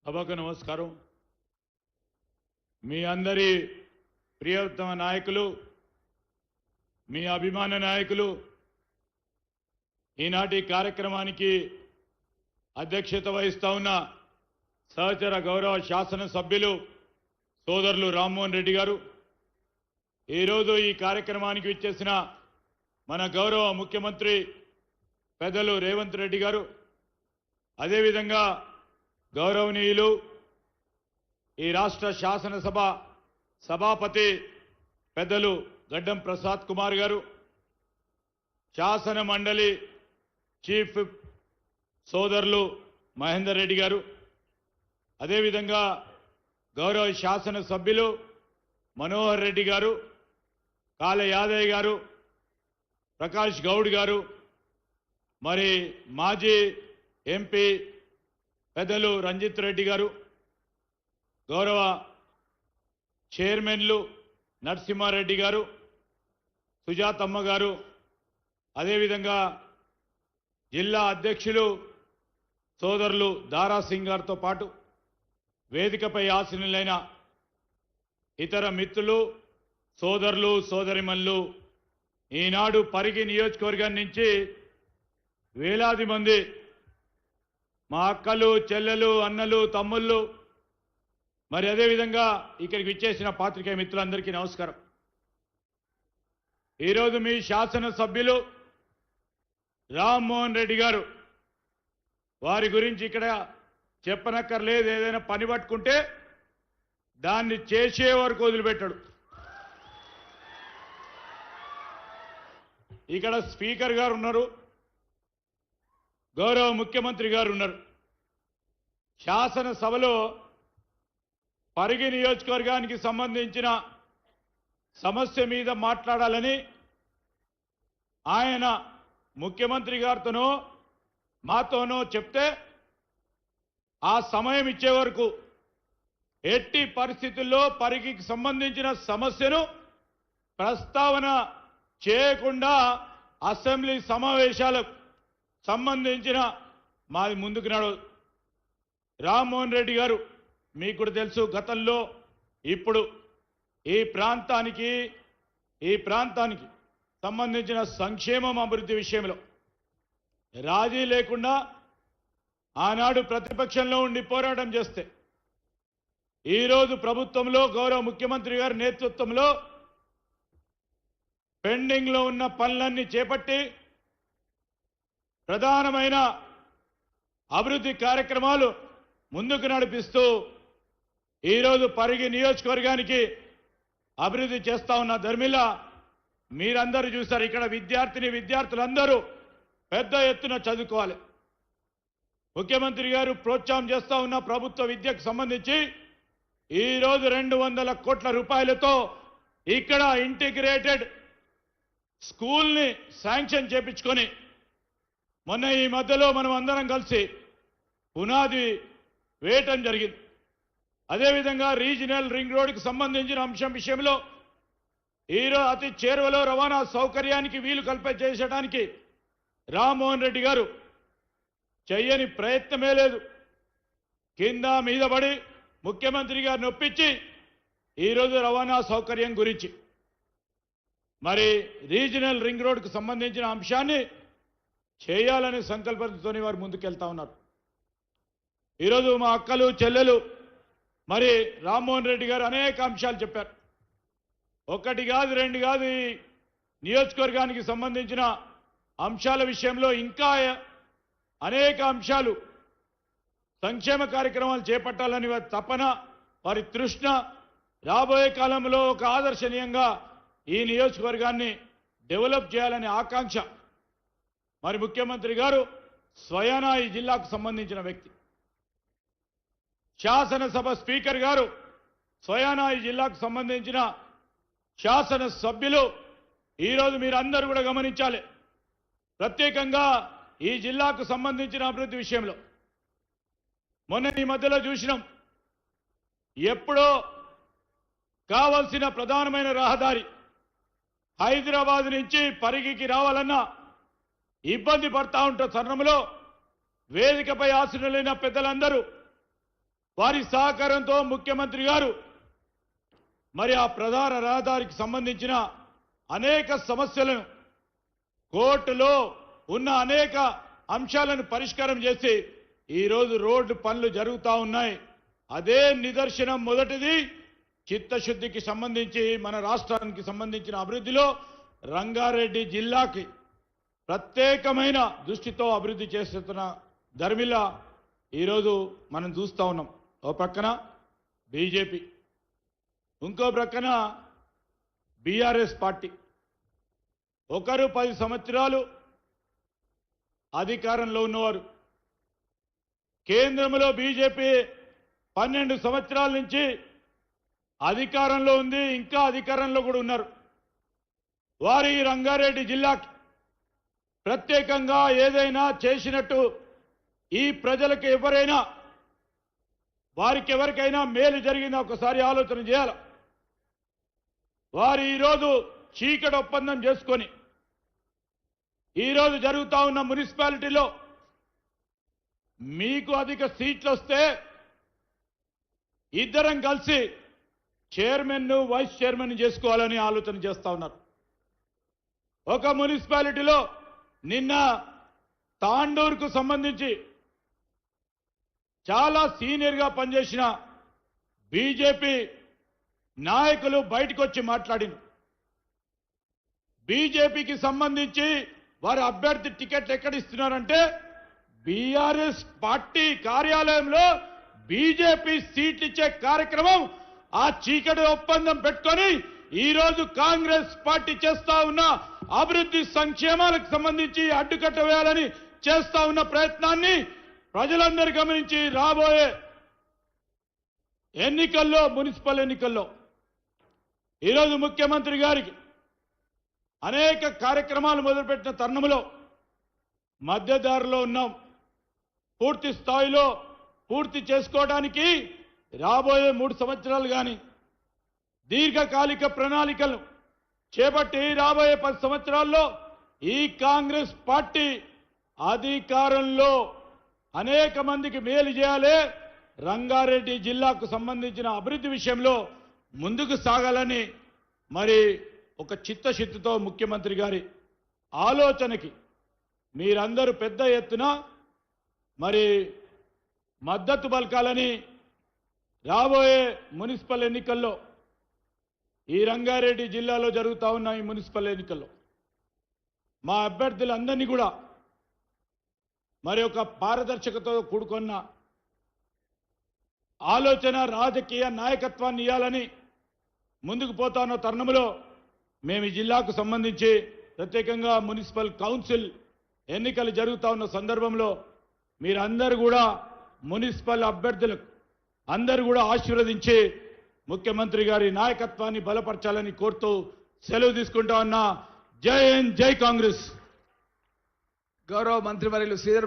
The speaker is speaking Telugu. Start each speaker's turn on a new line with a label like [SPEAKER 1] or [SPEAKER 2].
[SPEAKER 1] సభకు నమస్కారం. మీ అందరి ప్రియతమ నాయకులు, మీ అభిమాన నాయకులు ఈనాటి కార్యక్రమానికి అధ్యక్షత వహిస్తా ఉన్న సహచర గౌరవ శాసన సభ్యులు సోదరులు రామ్మోహన్ రెడ్డి గారు, ఈరోజు ఈ కార్యక్రమానికి విచ్చేసిన మన గౌరవ ముఖ్యమంత్రి పెద్దలు రేవంత్ రెడ్డి గారు, అదేవిధంగా గౌరవనీయులు ఈ రాష్ట్ర శాసనసభ సభాపతి పెద్దలు గడ్డం ప్రసాద్ కుమార్ గారు, శాసన మండలి చీఫ్ సోదరులు మహేందర్ రెడ్డి గారు, అదేవిధంగా గౌరవ శాసన సభ్యులు మనోహర్ రెడ్డి గారు, కాళ యాదయ్య గారు, ప్రకాష్ గౌడ్ గారు, మరి మాజీ ఎంపీ పెద్దలు రంజిత్ రెడ్డి గారు, గౌరవ చైర్మన్లు నరసింహారెడ్డి గారు, సుజాతమ్మ గారు, అదేవిధంగా జిల్లా అధ్యక్షులు సోదరులు దారాసింగ్ గారితో పాటు వేదికపై ఆసీనులైన ఇతర మిత్రులు, సోదరులు, సోదరిమణులు, ఈనాడు పరిగి నియోజకవర్గం నుంచి వేలాది మంది మా అక్కలు, చెల్లెలు, అన్నలు, తమ్ముళ్ళు, మరి అదేవిధంగా ఇక్కడికి విచ్చేసిన పాత్రికేయ మిత్రులందరికీ నమస్కారం. ఈరోజు మీ శాసనసభ్యులు రామ్మోహన్ రెడ్డి గారు, వారి గురించి ఇక్కడ చెప్పనక్కర్లేదు. ఏదైనా పని పట్టుకుంటే దాన్ని చేసే వరకు వదిలిపెట్టాడు. ఇక్కడ స్పీకర్ గారు ఉన్నారు, గౌరవ ముఖ్యమంత్రి గారు ఉన్నారు. శాసనసభలో పరిగి నియోజకవర్గానికి సంబంధించిన సమస్య మీద మాట్లాడాలని ఆయన ముఖ్యమంత్రి గారితోనో మాతోనో చెప్తే ఆ సమయం ఇచ్చే వరకు ఎట్టి పరిస్థితుల్లో పరిగికి సంబంధించిన సమస్యను ప్రస్తావన చేయకుండా అసెంబ్లీ సమావేశాలకు సంబంధించిన మాది ముందుకు నడవదు. రామ్మోహన్ రెడ్డి గారు మీకు కూడా తెలుసు, గతంలో ఇప్పుడు ఈ ప్రాంతానికి సంబంధించిన సంక్షేమం అభివృద్ధి విషయంలో రాజీ లేకుండా ఆనాడు ప్రతిపక్షంలో ఉండి పోరాటం చేస్తే ఈరోజు ప్రభుత్వంలో గౌరవ ముఖ్యమంత్రి గారి నేతృత్వంలో పెండింగ్లో ఉన్న పనులన్నీ చేపట్టి ప్రధానమైన అభివృద్ధి కార్యక్రమాలు ముందుకు నడిపిస్తూ ఈరోజు పరిగి నియోజకవర్గానికి అభివృద్ధి చేస్తా ఉన్న ధర్మిలా మీరందరూ చూశారు. ఇక్కడ విద్యార్థులందరూ పెద్ద ఎత్తున చదువుకోవాలి. ముఖ్యమంత్రి గారు ప్రోత్సాహం చేస్తా ఉన్న ప్రభుత్వ విద్యకు సంబంధించి ఈరోజు 200 కోట్ల రూపాయలతో ఇక్కడ ఇంటిగ్రేటెడ్ స్కూల్ని శాంక్షన్ చేపించుకొని మొన్న ఈ మధ్యలో మనం అందరం కలిసి పునాది వేయటం జరిగింది. అదేవిధంగా రీజనల్ రింగ్ రోడ్డుకు సంబంధించిన అంశం విషయంలో ఈరోజు అతి చేరువలో రవాణా సౌకర్యానికి వీలు కల్పించేయడానికి రామ్మోహన్ రెడ్డి గారు చెయ్యని ప్రయత్నమే లేదు. కింద మీద పడి ముఖ్యమంత్రి గారిని ఒప్పించి ఈరోజు రవాణా సౌకర్యం గురించి మరి రీజనల్ రింగ్ రోడ్డుకు సంబంధించిన అంశాన్ని చేయాలనే సంకల్పంతో వారు ముందుకెళ్తా ఉన్నారు. ఈరోజు మా అక్కలు, చెల్లెలు, మరి రామ్మోహన్ రెడ్డి గారు అనేక అంశాలు చెప్పారు. ఒకటి కాదు, రెండు కాదు, ఈ నియోజకవర్గానికి సంబంధించిన అంశాల విషయంలో ఇంకా అనేక అంశాలు, సంక్షేమ కార్యక్రమాలు చేపట్టాలని వారి తపన, వారి తృష్ణ, రాబోయే కాలంలో ఒక ఆదర్శనీయంగా ఈ నియోజకవర్గాన్ని డెవలప్ చేయాలనే ఆకాంక్ష. మరి ముఖ్యమంత్రి గారు స్వయానా ఈ జిల్లాకు సంబంధించిన వ్యక్తి, శాసనసభ స్పీకర్ గారు స్వయానా ఈ జిల్లాకు సంబంధించిన శాసన సభ్యులు. ఈరోజు మీరు అందరూ కూడా గమనించాలి, ప్రత్యేకంగా ఈ జిల్లాకు సంబంధించిన అభివృద్ధి విషయంలో మొన్న ఈ మధ్యలో చూసినాం. ఎప్పుడో కావాల్సిన ప్రధానమైన రహదారి హైదరాబాద్ నుంచి పరిగికి రావాలన్నా ఇబ్బంది పడతా ఉంటే తరుణంలో వేదికపై ఆసీనులైన పెద్దలందరూ వారి సహకారంతో ముఖ్యమంత్రి గారు మరి ఆ ప్రధాన రహదారికి సంబంధించిన అనేక సమస్యలను కోర్టులో ఉన్న అనేక అంశాలను పరిష్కారం చేసి ఈరోజు రోడ్డు పనులు జరుగుతూ ఉన్నాయి. అదే నిదర్శనం. మొదటిది చిత్తశుద్ధికి సంబంధించి మన రాష్ట్రానికి సంబంధించిన అభివృద్ధిలో రంగారెడ్డి జిల్లాకి ప్రత్యేకమైన దృష్టితో అభివృద్ధి చేస్తున్న ధర్మిల ఈరోజు మనం చూస్తూ ఉన్నాం. ఓ పక్కన బీజేపీ, ఇంకో ప్రక్కన బీఆర్ఎస్ పార్టీ. ఒకరు 10 సంవత్సరాలు అధికారంలో ఉన్నవారు, కేంద్రంలో బీజేపీ 12 సంవత్సరాల నుంచి అధికారంలో ఉంది, ఇంకా అధికారంలో కూడా ఉన్నారు. వారు ఈ రంగారెడ్డి జిల్లాకి ప్రత్యేకంగా ఏదైనా చేసినట్టు ఈ ప్రజలకు ఎవరికైనా మేలు జరిగిందా ఒకసారి ఆలోచన చేయాలి. వారు ఈరోజు చీకటి ఒప్పందం చేసుకొని ఈరోజు జరుగుతా ఉన్న మున్సిపాలిటీలో మీకు అధిక సీట్లు వస్తే ఇద్దరం కలిసి చైర్మన్ వైస్ చైర్మన్ చేసుకోవాలని ఆలోచన చేస్తా ఉన్నారు. ఒక మున్సిపాలిటీలో నిన్న తాండూరుకు సంబంధించి చాలా సీనియర్గా పనిచేసిన బీజేపీ నాయకులు బయటకు వచ్చి మాట్లాడిన బీజేపీకి సంబంధించి వారి అభ్యర్థి టికెట్ ఎక్కడ ఇస్తున్నారంటే బీఆర్ఎస్ పార్టీ కార్యాలయంలో బీజేపీ సీట్లు ఇచ్చే కార్యక్రమం ఆ చీకటి ఒప్పందం పెట్టుకొని ఈరోజు కాంగ్రెస్ పార్టీ చేస్తా ఉన్న అభివృద్ధి సంక్షేమాలకు సంబంధించి అడ్డుకట్ట వేయాలని చేస్తా ఉన్న ప్రయత్నాన్ని ప్రజలందరూ గమనించి రాబోయే ఎన్నికల్లో, మున్సిపల్ ఎన్నికల్లో ఈరోజు ముఖ్యమంత్రి గారికి అనేక కార్యక్రమాలు మొదలుపెట్టిన తరుణంలో మధ్యదారిలో ఉన్నాం. పూర్తి స్థాయిలో పూర్తి చేసుకోవడానికి రాబోయే 3 సంవత్సరాలు కానీ దీర్ఘకాలిక ప్రణాళికలు చేపట్టి రాబోయే 10 సంవత్సరాల్లో ఈ కాంగ్రెస్ పార్టీ అధికారంలో అనేక మందికి మేలు చేయాలి, రంగారెడ్డి జిల్లాకు సంబంధించిన అభివృద్ధి విషయంలో ముందుకు సాగాలని మరి ఒక చిత్తశుద్ధితో ముఖ్యమంత్రి గారి ఆలోచనకి మీరందరూ పెద్ద ఎత్తున మరి మద్దతు పలకాలని రాబోయే మున్సిపల్ ఎన్నికల్లో ఈ రంగారెడ్డి జిల్లాలో జరుగుతూ ఉన్న ఈ మున్సిపల్ ఎన్నికల్లో మా అభ్యర్థులందరినీ కూడా మరి ఒక పారదర్శకతో కూడుకున్న ఆలోచన, రాజకీయ నాయకత్వాన్ని ఇవ్వాలని ముందుకు పోతాన్న తరుణంలో మేము ఈ జిల్లాకు సంబంధించి ప్రత్యేకంగా మున్సిపల్ కౌన్సిల్ ఎన్నికలు జరుగుతూ ఉన్న సందర్భంలో మీరందరూ కూడా మున్సిపల్ అభ్యర్థులకు అందరూ కూడా ఆశీర్వదించి ముఖ్యమంత్రి గారి నాయకత్వాన్ని బలపరచాలని కోరుతూ సెలవు తీసుకుంటా ఉన్నా. జై హింద్, జై కాంగ్రెస్.
[SPEAKER 2] గౌరవ మంత్రివర్యులు శ్రీధర్